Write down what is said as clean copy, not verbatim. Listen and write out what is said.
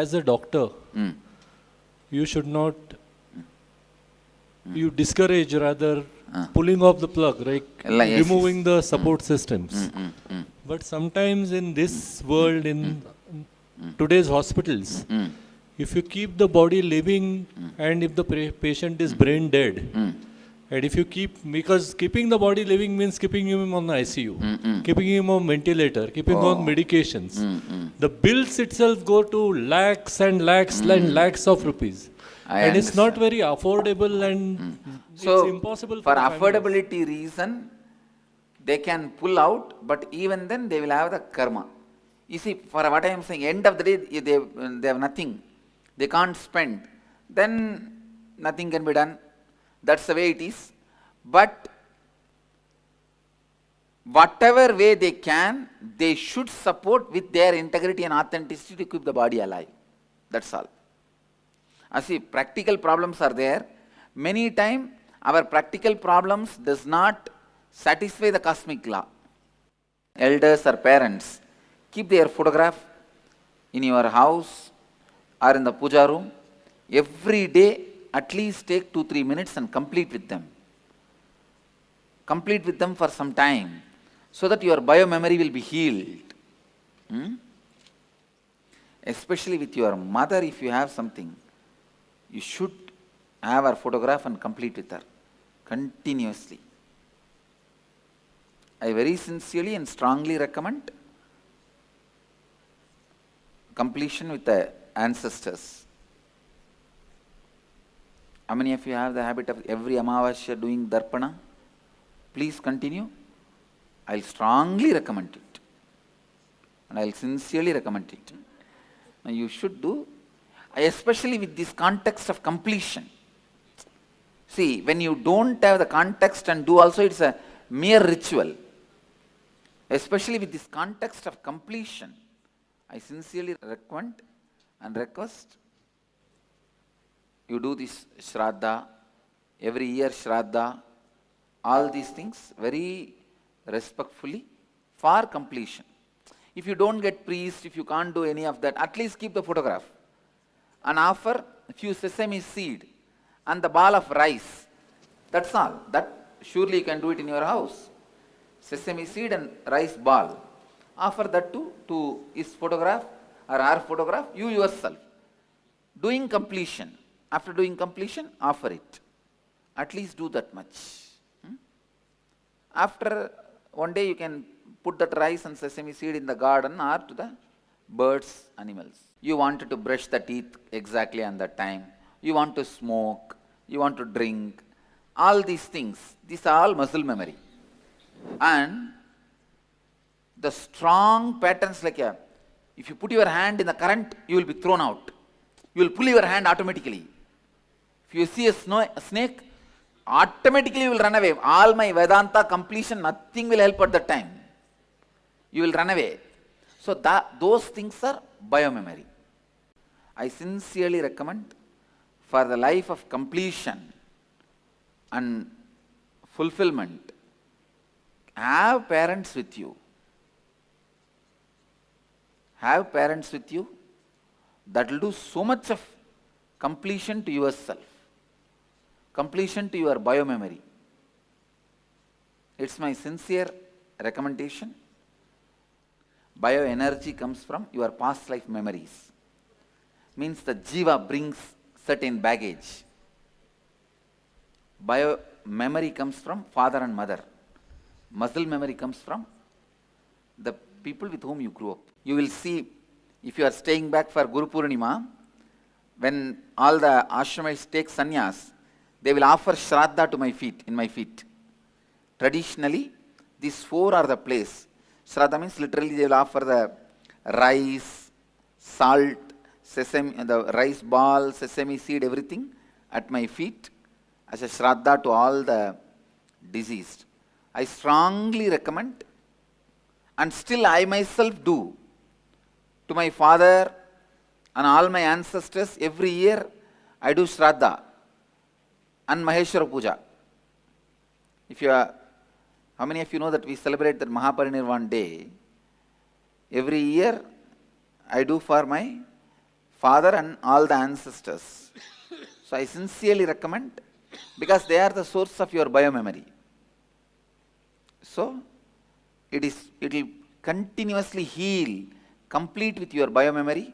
as a doctor, you should not, you discourage rather pulling off the plug, right? Yes, Removing the support systems. But sometimes in this world, in today's hospitals, if you keep the body living and if the patient is brain dead, and if you keep, because keeping the body living means keeping him on the ICU, keeping him on ventilator, keeping him on medications. The bills itself go to lakhs and lakhs and lakhs of rupees. And it's not very affordable and so it's impossible for the affordability reason, they can pull out, but even then they will have the karma. You see, for what I am saying, end of the day, they have nothing. They can't spend. Then nothing can be done. That's the way it is. But whatever way they can, they should support with their integrity and authenticity to keep the body alive. That's all. I see, practical problems are there. Many times, our practical problems does not satisfy the cosmic law. Elders or parents, keep their photograph in your house or in the puja room. Every day, at least take 2-3 minutes and complete with them. Complete with them for some time, so that your bio-memory will be healed. Especially with your mother, if you have something, you should have her photograph and complete with her continuously. I very sincerely and strongly recommend completion with the ancestors. How many of you have the habit of every Amavasya doing Darpana? Please continue. I'll strongly recommend it. And I'll sincerely recommend it. Now you should do, especially with this context of completion. See, when you don't have the context and do also, it's a mere ritual. Especially with this context of completion, I sincerely recommend and request you do this Shraddha, every year Shraddha, all these things very respectfully for completion. If you don't get priest, if you can't do any of that, at least keep the photograph and offer a few sesame seed and the ball of rice. That's all. That surely you can do it in your house. Sesame seed and rice ball. Offer that to his photograph or her photograph, you yourself. Doing completion. After doing completion, offer it. At least do that much. After one day you can put that rice and sesame seed in the garden or to the birds, animals. You wanted to brush the teeth exactly on that time. You want to smoke. You want to drink. All these things. These are all muscle memory. And the strong patterns like if you put your hand in the current, you will be thrown out. You will pull your hand automatically. If you see a snake, automatically you will run away. All my Vedanta completion, nothing will help at that time. You will run away. So those things are biomemory. I sincerely recommend for the life of completion and fulfillment, have parents with you. Have parents with you. That will do so much of completion to yourself. Completion to your biomemory. It's my sincere recommendation. Bioenergy comes from your past life memories. Means the jiva brings certain baggage. Biomemory comes from father and mother. Muscle memory comes from the people with whom you grew up. You will see, if you are staying back for Guru Purnima, when all the ashramites take sannyas, they will offer Shraddha to my feet, in my feet. Traditionally, these four are the place. Shraddha means literally they will offer the rice, salt, sesame, the rice ball, sesame seed, everything at my feet as a Shraddha to all the deceased. I strongly recommend, and still I myself do, to my father and all my ancestors, every year I do Shraddha and Maheshwara Puja. If you are, how many of you know that we celebrate that Mahaparinirvan day? Every year I do for my father and all the ancestors. So I sincerely recommend, because they are the source of your biomemory. So it will continuously heal, complete with your biomemory,